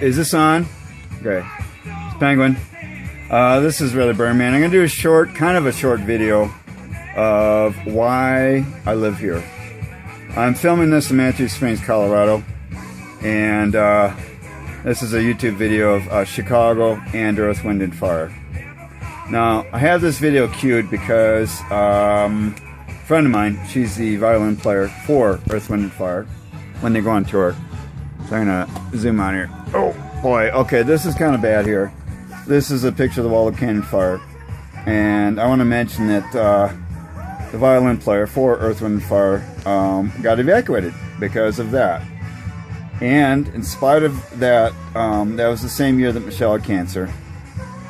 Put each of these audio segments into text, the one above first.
Is this on? Okay. It's Penguin. This is really Burn Man. I'm going to do a short, kind of a short video of why I live here. I'm filming this in Manitou Springs, Colorado. And this is a YouTube video of Chicago and Earth, Wind & Fire. Now, I have this video queued because a friend of mine, she's the violin player for Earth, Wind & Fire when they go on tour. So I'm going to zoom on here. Oh boy, okay, this is kind of bad here. This is a picture of the Wallow Canyon fire. And I want to mention that the violin player for Earth, Wind & Fire got evacuated because of that. And in spite of that, that was the same year that Michelle had cancer.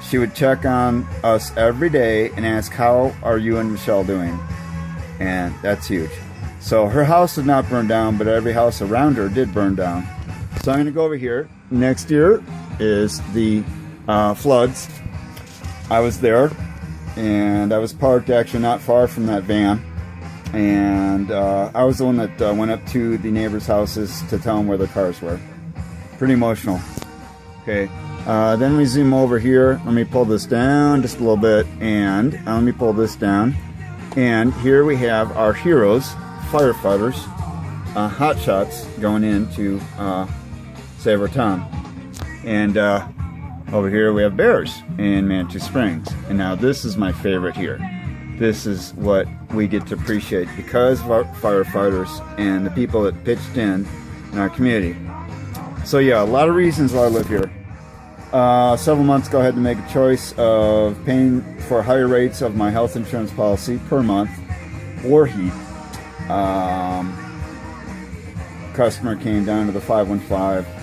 She would check on us every day and ask, how are you and Michelle doing? And that's huge. So her house did not burn down, but every house around her did burn down. So I'm going to go over here. Next year is the floods. I was there, and I was parked actually not far from that van. And I was the one that went up to the neighbors' houses to tell them where their cars were. Pretty emotional. Okay, then we zoom over here. Let me pull this down just a little bit, and let me pull this down. And here we have our heroes, firefighters, hot shots going in to save our town. And over here we have bears in Manitou Springs. And now this is my favorite here. This is what we get to appreciate because of our firefighters and the people that pitched in our community. So yeah, a lot of reasons why I live here. Several months ago I had to make a choice of paying for higher rates of my health insurance policy per month or heat. Customer came down to the 515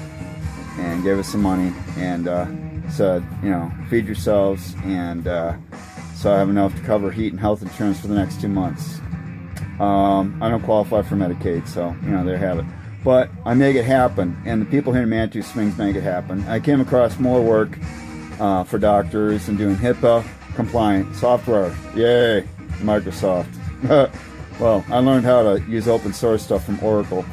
and gave us some money and said, you know, feed yourselves, and so I have enough to cover heat and health insurance for the next 2 months. I don't qualify for Medicaid, so, you know, there you have it. But I make it happen, and the people here in Manitou Springs make it happen. I came across more work for doctors and doing HIPAA compliant software. Yay, Microsoft. Well, I learned how to use open source stuff from Oracle.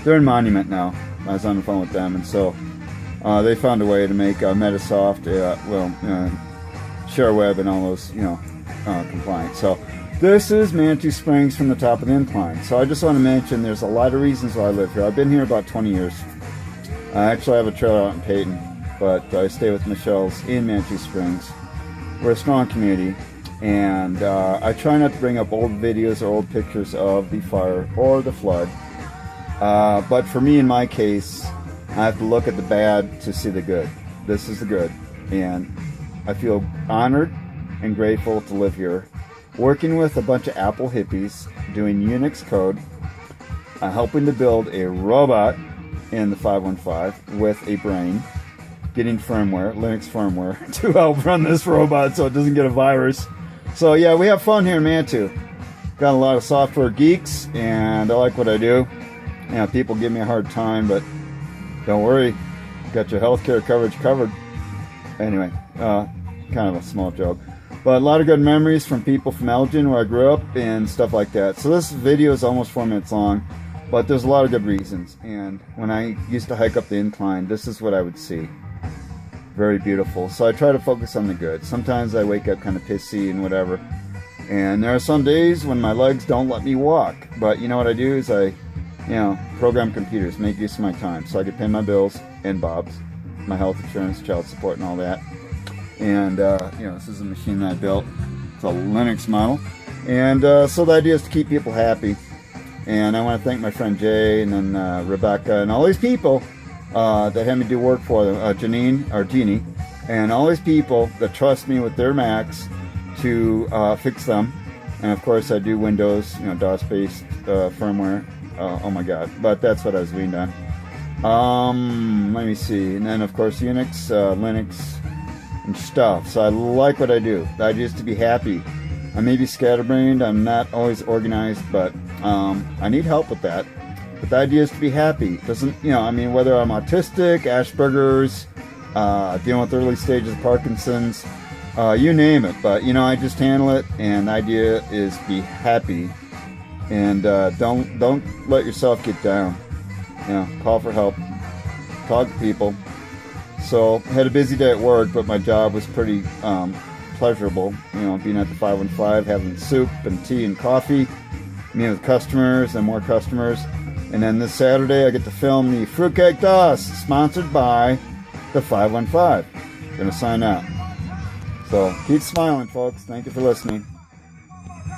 They're in Monument now. I was on the phone with them, and so they found a way to make Metasoft, ShareWeb, and all those, you know, compliant. So this is Manitou Springs from the top of the incline. So I just want to mention there's a lot of reasons why I live here. I've been here about 20 years. I actually have a trailer out in Peyton, but I stay with Michelle's in Manitou Springs. We're a strong community, and I try not to bring up old videos or old pictures of the fire or the flood. But for me, in my case, I have to look at the bad to see the good. This is the good, and I feel honored and grateful to live here, working with a bunch of Apple hippies, doing Unix code, helping to build a robot in the 515 with a brain, getting firmware, Linux firmware, to help run this robot so it doesn't get a virus. So yeah, we have fun here in Manitou. Got a lot of software geeks, and I like what I do. You know, people give me a hard time, but don't worry, got your healthcare coverage covered. Anyway, kind of a small joke. But a lot of good memories from people from Elgin, where I grew up, and stuff like that. So this video is almost 4 minutes long, but there's a lot of good reasons. And when I used to hike up the incline, this is what I would see. Very beautiful. So I try to focus on the good. Sometimes I wake up kind of pissy and whatever. And there are some days when my legs don't let me walk. But you know what I do is I, you know, program computers, make use of my time so I can pay my bills and Bob's, my health insurance, child support, and all that. And you know, this is a machine that I built. It's a Linux model, and so the idea is to keep people happy. And I want to thank my friend Jay, and then Rebecca, and all these people that had me do work for them, Jeannie, and all these people that trust me with their Macs to fix them. And of course, I do Windows, you know, DOS-based firmware. Oh my God! But that's what I was leaned on. Let me see, and then of course Unix, Linux, and stuff. So I like what I do. The idea is to be happy. I may be scatterbrained. I'm not always organized, but I need help with that. But the idea is to be happy. Doesn't, you know, I mean, whether I'm autistic, Asperger's, dealing with early stages of Parkinson's, you name it. But you know, I just handle it, and the idea is be happy. And don't let yourself get down. You know, call for help, talk to people, So had a busy day at work, but my job was pretty pleasurable. You know, being at the 515, having soup and tea and coffee, meeting with customers and more customers. And then this Saturday, I get to film the Fruitcake Dust, sponsored by the 515. Gonna sign out. So keep smiling, folks. Thank you for listening.